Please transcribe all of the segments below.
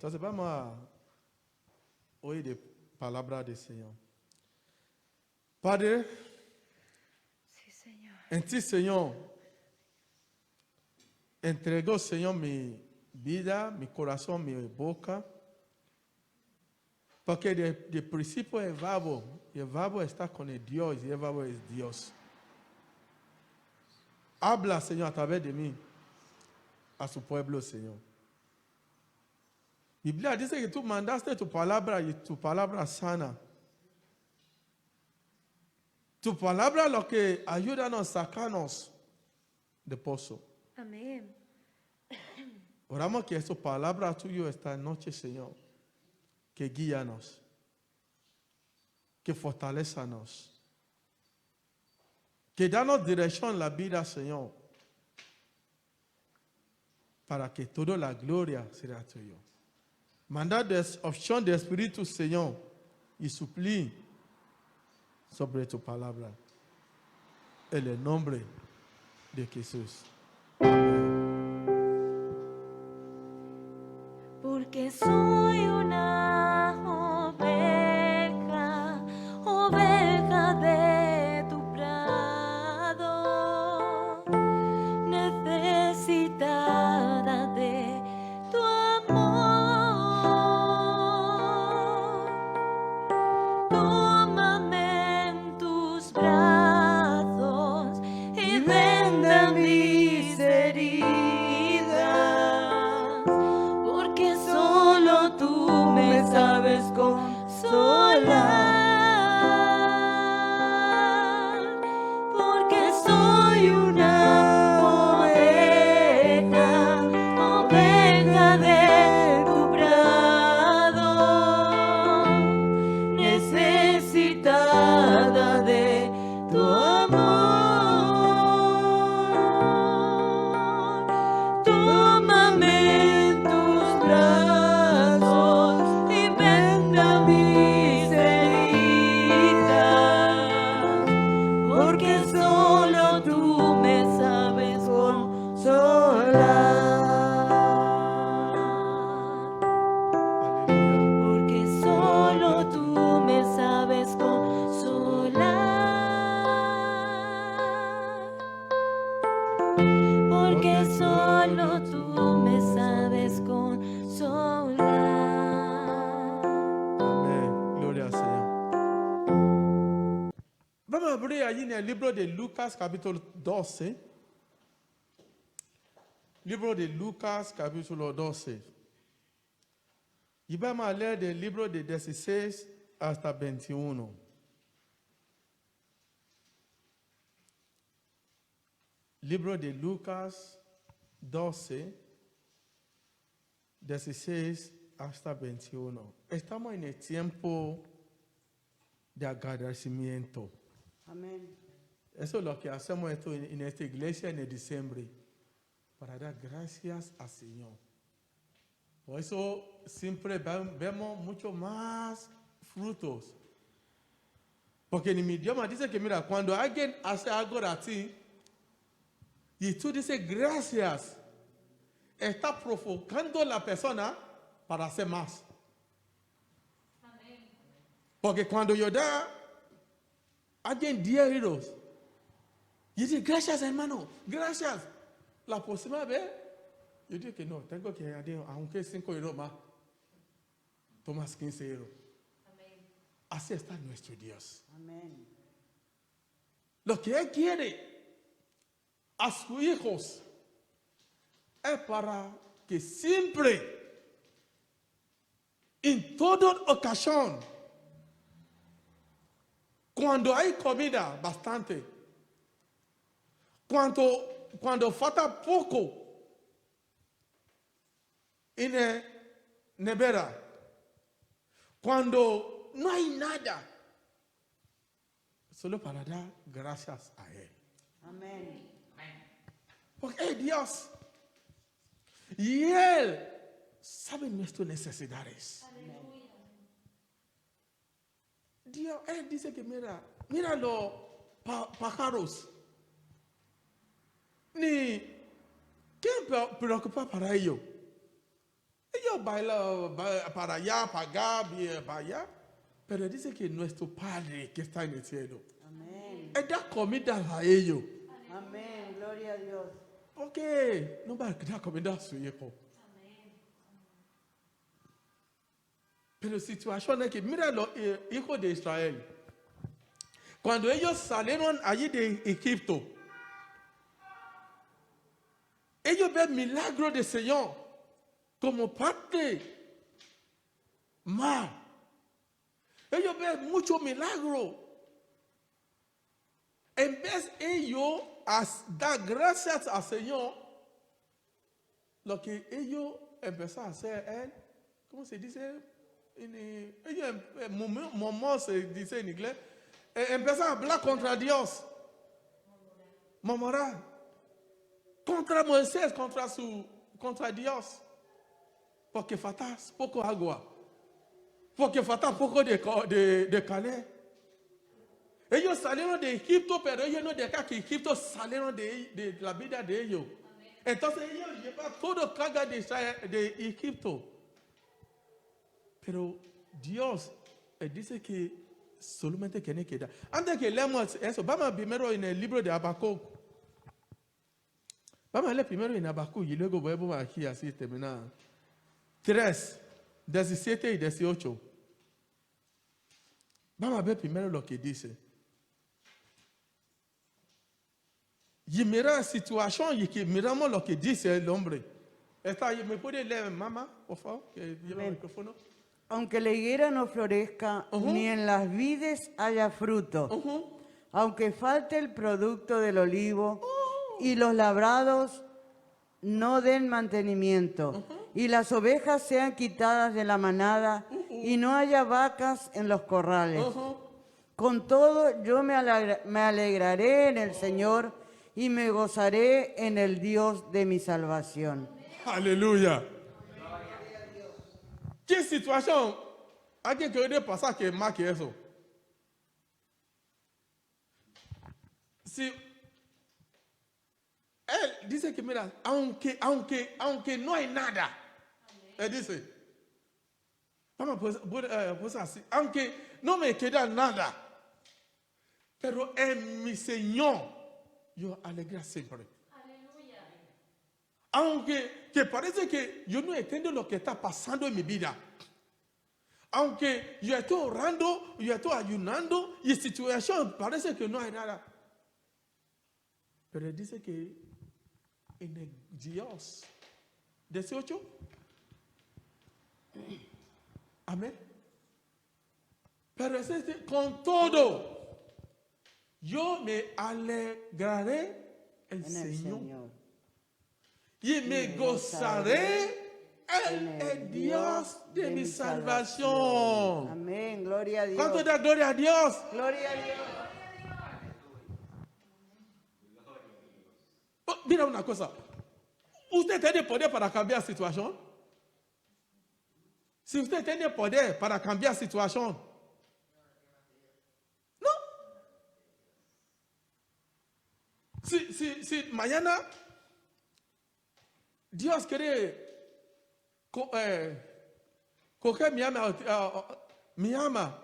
Entonces vamos a oír de palabra del Señor. Padre, Sí, Señor. en ti, Señor, entrego, Señor, mi vida, mi corazón, mi boca, porque de principio el verbo está con el Dios y el verbo es Dios. Habla, Señor, a través de mí, a su pueblo, Señor. Biblia dice que tú mandaste tu palabra y tu palabra sana. Tu palabra lo que ayuda a sacarnos de pozo. Amén. Oramos que esta palabra tuya esta noche, Señor, que guíanos, que fortalecenos, que danos dirección en la vida, Señor, para que toda la gloria sea tuya. Manda opción de Espíritu, Señor, y suplí sobre tu palabra. En el nombre de Jesús. Porque soy una oveja, oveja de tu prado, necesitada de tu amor. Tómame en tus brazos y venda mis heridas, porque solo tú me sabes consolar. Porque soy una oveja, oveja de tu prado, necesitada de tu amor. Tómame en tus brazos y venda mis heridas, porque solo tú me sabes consolar. Porque solo tú me sabes consolar. Porque solo tú me sabes consolar. Amén. Gloria al Señor. Vamos a abrir allí en el libro de Lucas, capítulo 12. Libro de Lucas, capítulo 12. Y vamos a leer del libro de 16 hasta 21. Libro de Lucas 12, 16 hasta 21. Estamos en el tiempo de agradecimiento. Amén. Eso es lo que hacemos en esta iglesia en el diciembre, para dar gracias al Señor. Por eso siempre vemos mucho más frutos. Porque en mi idioma dice que, mira, cuando alguien hace algo a ti, y tú dices gracias, está provocando a la persona para hacer más. Porque cuando yo da a alguien 10 euros, y dice gracias hermano, gracias. La próxima vez, yo digo que no, tengo que añadir, aunque 5 euros más, tomas 15 euros. Así está nuestro Dios. Amén. Lo que Él quiere a sus hijos es para que siempre, en toda ocasión, cuando hay comida bastante, cuando falta poco en la nevera, cuando no hay nada, solo para dar gracias a Él. Amén. Porque es Dios. Y Él sabe nuestras necesidades. Dios, Él dice que mira los pájaros. Ni ¿quién preocupa para ellos? Ellos bailan para allá, para acá, para allá. Pero dice que nuestro Padre que está en el cielo, Amén. Él da comida a ellos. Amén. Gloria a Dios. Porque no va a dar comida a su hijo. Pero la situación es que, mira los hijos de Israel. Cuando ellos salieron allí de Egipto, ellos ven milagro del Señor como parte más. Ellos ven mucho milagro. En vez de ellos dar gracias al Señor, lo que ellos empezaron a hacer es, ¿cómo se dice? Ellos, se dice en inglés, empezaron a hablar contra Dios. Murmurar. Contra Moisés, contra Dios. Porque falta poco agua. Porque falta poco de calor. Ellos salieron de Egipto, pero ellos no dejaron que Egipto salieron de la vida de ellos. Entonces ellos llevaron todo carga de Egipto. Pero Dios dice que solamente tiene que dar. Antes que leamos eso, vamos primero en el libro de Habacuc. Vamos a leer primero en Habacuc y luego volvemos aquí así terminar. 3, 17 y 18. Vamos a ver primero lo que dice. Y mira la situación y que miramos lo que dice el hombre. ¿Me puede leer, mamá, por favor? Que lleva el micrófono. Aunque la higuera no florezca, ni en las vides haya fruto, aunque falte el producto del olivo, y los labrados no den mantenimiento, y las ovejas sean quitadas de la manada, y no haya vacas en los corrales. Con todo, yo me alegraré en el Señor, y me gozaré en el Dios de mi salvación. Aleluya. ¿Qué situación alguien quiere pasar que marque eso? Si él dice que mira, aunque no hay nada, él dice, vamos pues así, aunque no me queda nada, pero en mi Señor yo alegría siempre. Aunque que parece que yo no entiendo lo que está pasando en mi vida. Aunque yo estoy orando, yo estoy ayunando y situación parece que no hay nada. Pero él dice que en el Dios 18. Amén. Pero es con todo, yo me alegraré en el Señor. Y me gozaré en el Dios de mi salvación. Amén, gloria a Dios. ¿Cuánto da gloria a Dios? Gloria a Dios. Oh, mira una cosa. ¿Usted tiene poder para cambiar la situación? Si usted tiene poder para cambiar la situación, no. Si mañana Dios quiere coger mi alma,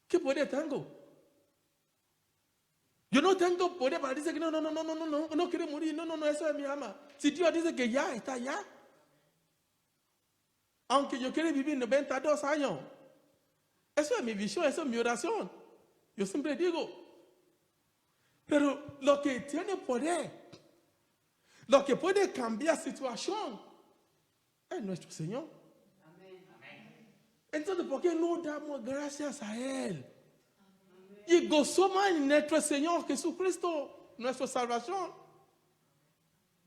¿qué poder tengo? Yo no tengo poder para decir que no quiero morir, no, eso es mi alma. Si Dios dice que ya está ya, aunque yo quiera vivir 92 años, eso es mi visión, eso es mi oración. Yo siempre digo, pero lo que tiene poder, lo que puede cambiar situación es nuestro Señor. Amén. Entonces, ¿por qué no damos gracias a Él? Amén. Y gozamos en nuestro Señor Jesucristo, nuestra salvación.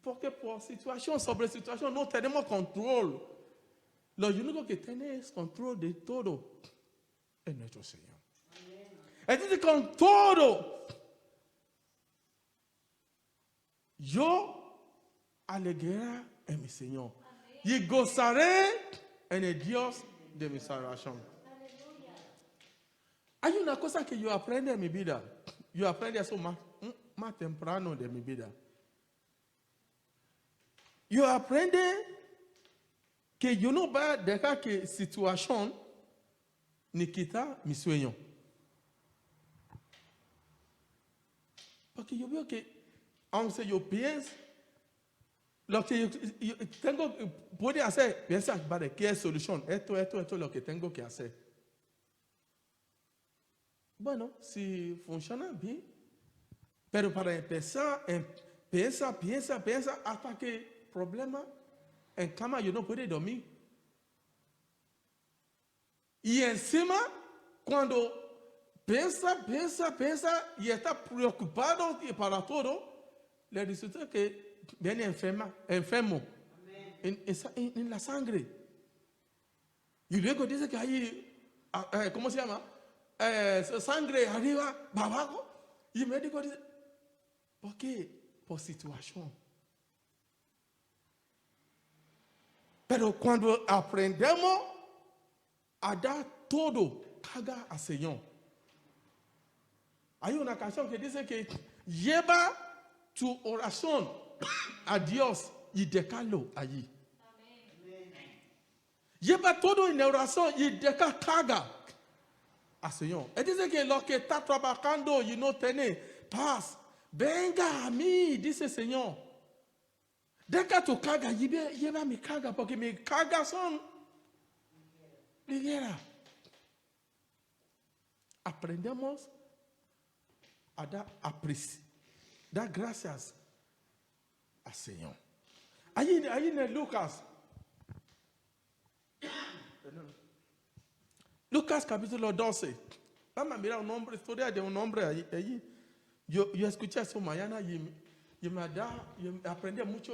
Porque por situación sobre situación no tenemos control. Lo único que tiene es control de todo es nuestro Señor. Amén. Entonces, con todo, yo alegraré en mi Señor. Amén. Y gozaré en el Dios de mi salvación. Aleluya. Hay una cosa que yo aprendí en mi vida. Yo aprendí eso más temprano de mi vida. Yo aprendí que yo no voy a dejar que situación ni quita mi sueño. Porque yo veo que, aunque yo pienso, lo que yo tengo, puede hacer, piensa, vale, ¿qué es solución? Esto es lo que tengo que hacer. Bueno, si funciona bien, pero para empezar, piensa, hasta que el problema en cama yo no puedo dormir. Y encima, cuando piensa y está preocupado para todo, le resulta que viene enfermo en la sangre. Y luego dice que hay, ¿cómo se llama? Sangre arriba, abajo. Y el médico dice, ¿por qué? Por situación. Pero cuando aprendemos a dar todo, carga al Señor. Hay una canción que dice que lleva tu oración a Dios y déjalo allí. Lleva todo en oración y deja carga al Señor. Él dice que los que están trabajando y no tienen paz, venga a mí, dice el Señor. Deja tu carga, lleva mi carga, porque mis cargas son ligeras. Aprendemos a dar gracias al Señor. Ahí en Lucas. Lucas capítulo 12. Vamos a mirar historia de un hombre allí. Yo escuché eso mañana y aprendí mucho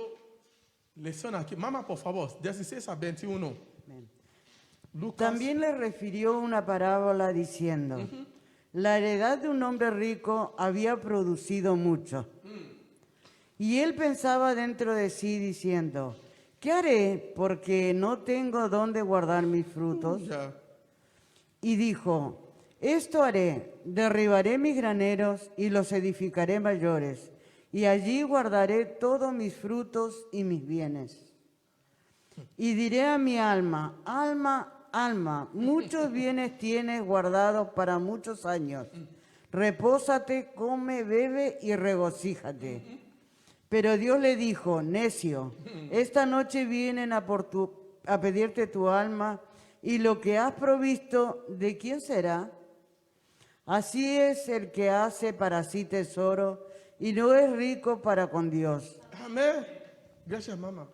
lección aquí. Mamá, por favor, 16 a 21. Lucas. También le refirió una parábola diciendo, la heredad de un hombre rico había producido mucho. Y él pensaba dentro de sí diciendo, ¿qué haré? Porque no tengo dónde guardar mis frutos. Ya. Y dijo, esto haré, derribaré mis graneros y los edificaré mayores, y allí guardaré todos mis frutos y mis bienes. Y diré a mi alma, alma, muchos bienes tienes guardados para muchos años. Repósate, come, bebe y regocíjate. Pero Dios le dijo, necio, esta noche vienen a pedirte tu alma, y lo que has provisto, ¿de quién será? Así es el que hace para sí tesoro y no es rico para con Dios. Amén. Gracias, mamá.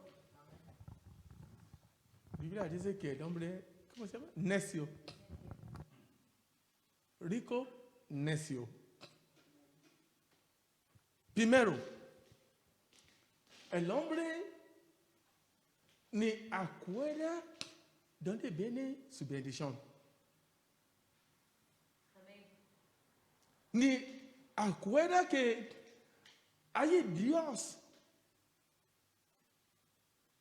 La Biblia dice que el hombre, ¿cómo se llama? Necio. Rico, necio. Primero, el hombre ni acuerda dónde viene su bendición. Ni acuerda que hay Dios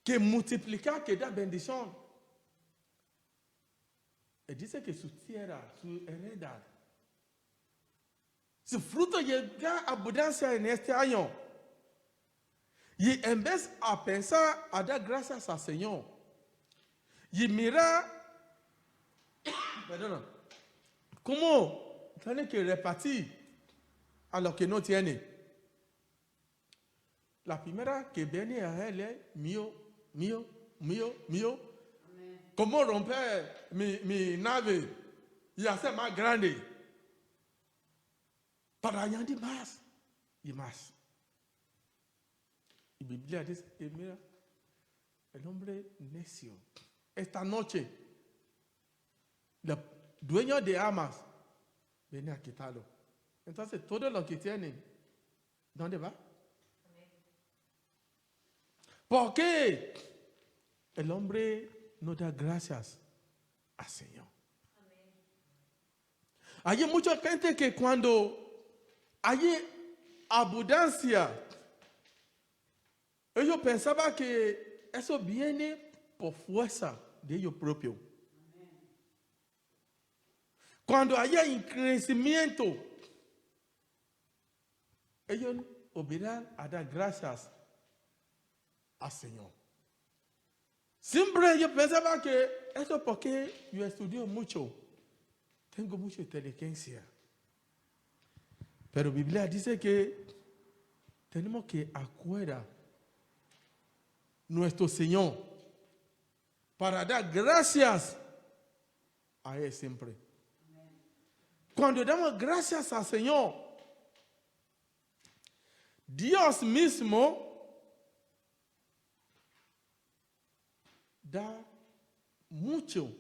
que multiplica, que da bendición. Él dice que su tierra, su heredad, su fruto llega a abundancia en este año. Y en vez de pensar a dar gracias al Señor, y mira, cómo tiene que repartir a los que no tienen. La primera que viene a él es mío. ¿Cómo romper mi nave y hacer más grande? Para añadir más y más. Y la Biblia dice que mira, el hombre necio. Esta noche, el dueño de armas viene a quitarlo. Entonces, todo lo que tienen, ¿dónde va? ¿Por qué el hombre no da gracias al Señor? Hay mucha gente que cuando hay abundancia, ellos pensaban que eso viene por fuerza de ellos propios. Cuando hay crecimiento, ellos olvidan a dar gracias al Señor. Siempre yo pensaba que eso es porque yo estudio mucho. Tengo mucha inteligencia. Pero la Biblia dice que tenemos que acordar nuestro Señor para dar gracias a Él siempre. Cuando damos gracias al Señor, Dios mismo da mucho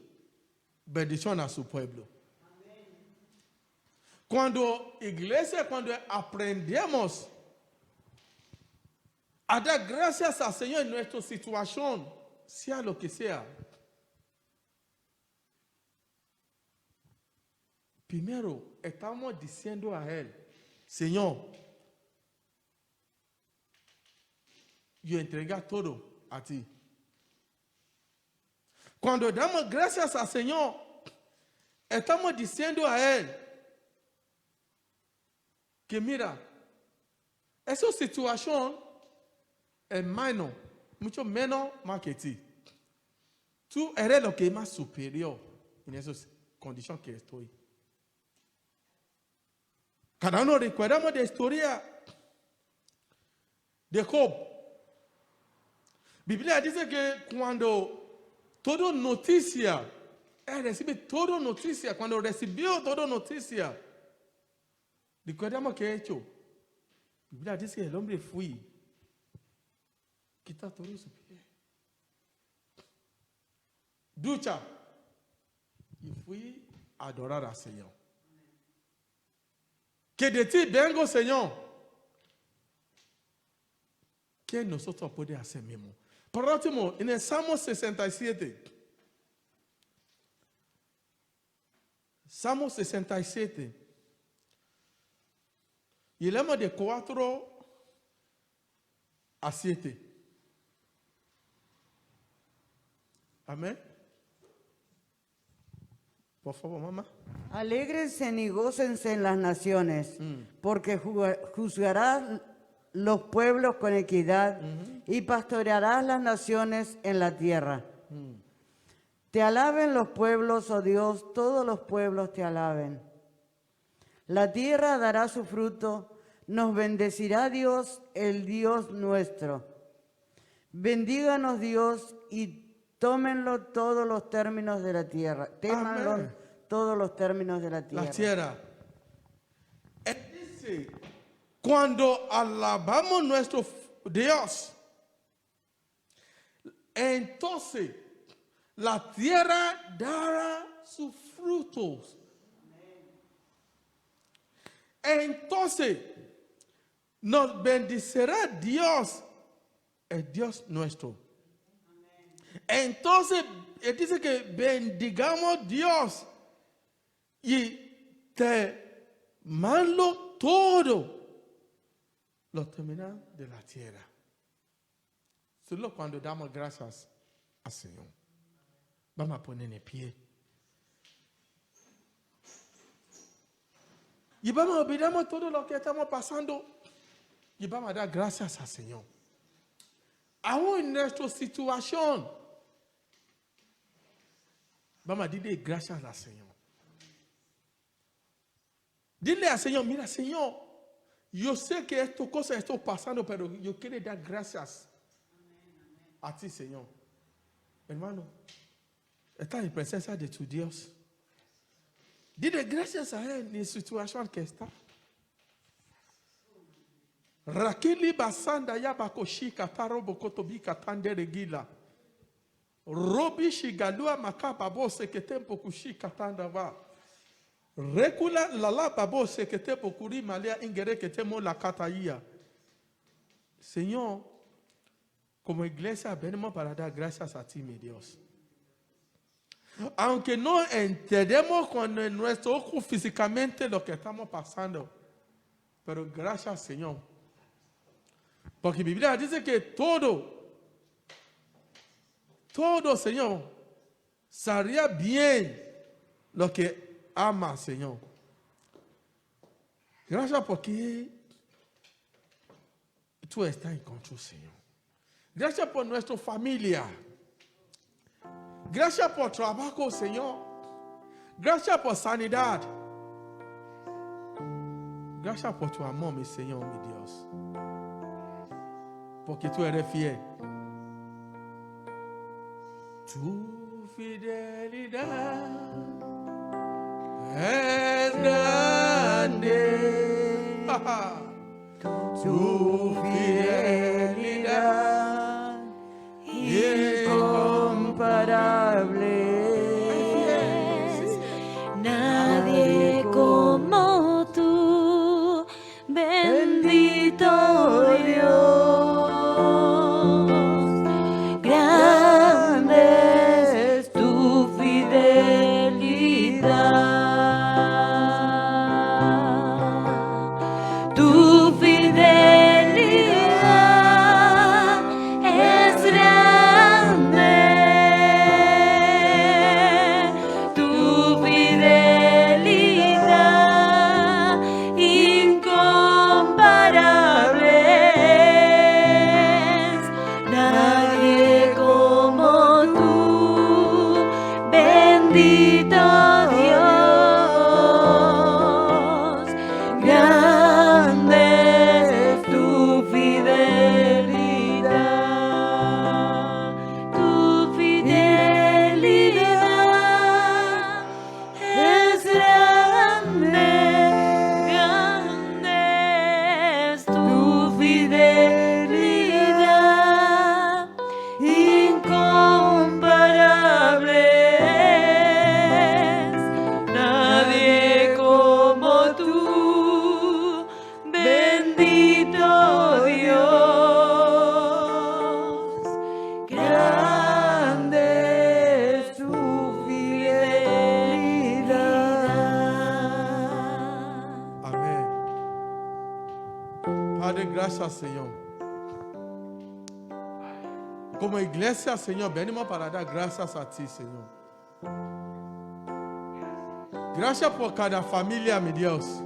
bendición a su pueblo. Cuando iglesia, cuando aprendemos a dar gracias al Señor en nuestra situación, sea lo que sea, primero estamos diciendo a Él, Señor, yo entrego todo a ti. Cuando damos gracias al Señor, estamos diciendo a Él que mira, esa situación es menos, mucho menos más que ti. Tú eres lo que es más superior en esas condiciones que estoy. Cada uno recordamos de la historia de Job. La Biblia dice que cuando toda noticia, él recibe toda noticia, cuando recibió toda noticia, recordamos que ha hecho. La Biblia dice que el hombre fue, quita todo su pie, ducha, y fui a adorar al Señor. Que de ti vengo, Señor. ¿Qué nosotros podemos hacer mismo? Por último, en el Salmo 67. Salmo 67. Y leemos de 4 a 7. Amén. Por favor, mamá. Alégrense y gócense en las naciones, porque juzgarás los pueblos con equidad y pastorearás las naciones en la tierra. Te alaben los pueblos, oh Dios, todos los pueblos te alaben. La tierra dará su fruto, nos bendecirá Dios, el Dios nuestro. Bendíganos Dios y tómenlo todos los términos de la tierra. Témanlo Amén. todos los términos de la tierra. La tierra. Él dice, cuando alabamos nuestro Dios, entonces la tierra dará sus frutos. Entonces nos bendecirá Dios, el Dios nuestro. Entonces, él dice que bendigamos Dios y te mando todo los términos de la tierra. Solo cuando damos gracias al Señor. Vamos a poner en pie. Y vamos a olvidar todo lo que estamos pasando y vamos a dar gracias al Señor. Aún en nuestra situación, vamos a decirle gracias al Señor. Dile al Señor, mira Señor, yo sé que estas cosas están pasando, pero yo quiero dar gracias a ti, Señor. Hermano, estás en presencia de tu Dios. Dile gracias a Él en la situación que está. Rakili basanda ya bakoshika taro bokotobi katande regila. Robi shigalua makaba bose que tempo kushika tanda va. Recula la babose que tempo kuri malia ingere que temo la kataia. Señor, como iglesia venimos para dar gracias a ti, mi Dios. Aunque no entendemos con nuestro ojo físicamente lo que estamos pasando, pero gracias, Señor. Porque la Biblia dice que todo, Señor, sería bien lo que ama, Señor. Gracias porque tú estás en control, Señor. Gracias por nuestra familia. Gracias por trabajo, Señor. Gracias por sanidad. Gracias por tu amor, mi Señor, mi Dios. Porque tú eres fiel. Tu fidelidad es grande. Tu fidelidad incomparable. Nadie como tú, bendito Dios. Grande es tu fidelidad. Tu fidelidad es grande. Tu fidelidad incomparable. Nadie como tú, bendito Dios. Grande es tu fidelidad. Tu fidelidad es grande. Grande es tu fidelidad incomparable. Nadie como tú, bendito Dios. Grande es tu fidelidad. Amén. Padre, gracias, Señor. Como iglesia, Señor, venimos para dar gracias a ti, Señor. Gracias por cada familia, mi Dios.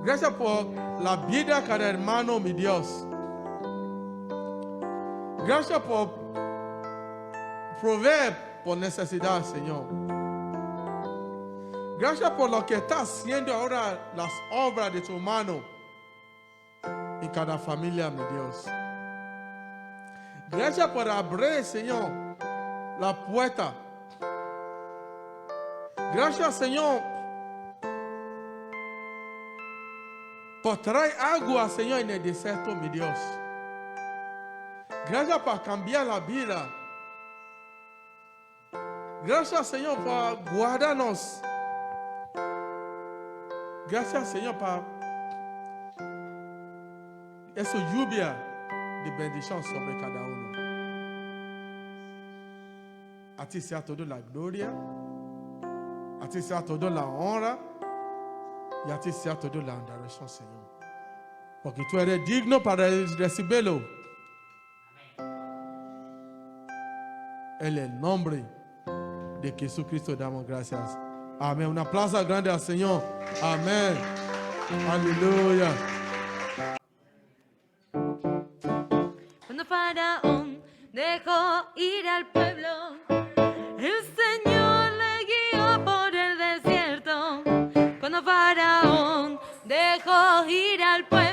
Gracias por la vida de cada hermano, mi Dios. Gracias por proveer por necesidad, Señor. Gracias por lo que está haciendo ahora, las obras de tu mano en cada familia, mi Dios. Gracias por abrir, Señor, la puerta. Gracias, Señor, por traer agua, Señor, en el desierto, mi Dios. Gracias por cambiar la vida. Gracias, Señor, por guardarnos. Gracias, Señor, por esa lluvia de bendición sobre cada uno. A ti sea toda la gloria, a ti sea toda la honra y a ti sea toda la adoración, Señor. Porque tú eres digno para recibirlo. En el nombre de Jesucristo damos gracias. Amén. Un aplauso grande al Señor. Amén. Aleluya. Cuando Faraón dejó ir al pueblo, el Señor le guió por el desierto. Cuando Faraón dejó ir al pueblo,